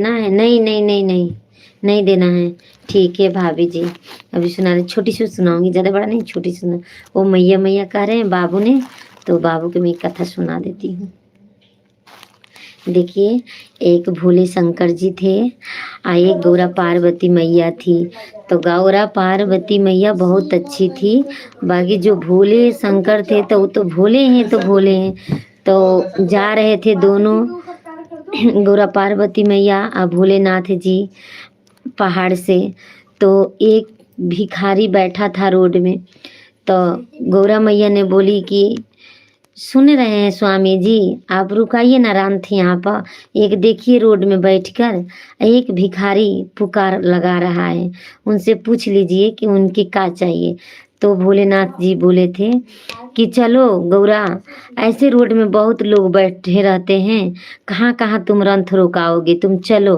ना है, नहीं नहीं नहीं नहीं, नहीं देना है। ठीक है भाभी जी, अभी सुना रही, छोटी सी सुनाऊंगी, ज्यादा बड़ा नहीं, छोटी सी सुना। वो मैया मैया कह रहे हैं बाबू ने, तो बाबू के मैं एक कथा सुना देती हूँ। देखिए, एक भोले शंकर जी थे, एक गौरा पार्वती मैया थी। तो गौरा पार्वती मैया बहुत अच्छी थी, बाकी जो भोले शंकर थे तो वो तो भोले हैं, तो भोले हैं। तो जा रहे थे दोनों, गौरा पार्वती मैया और भोलेनाथ जी पहाड़ से। तो एक भिखारी बैठा था रोड में। तो गौरा मैया ने बोली कि सुन रहे हैं स्वामी जी, आप रुकाइए ना, राम थे यहाँ पर। एक देखिए रोड में बैठकर एक भिखारी पुकार लगा रहा है, उनसे पूछ लीजिए कि उनकी क्या चाहिए। तो भोलेनाथ जी बोले थे कि चलो गौरा, ऐसे रोड में बहुत लोग बैठे रहते हैं, कहाँ कहाँ तुम रंथ रोकाओगे, तुम चलो।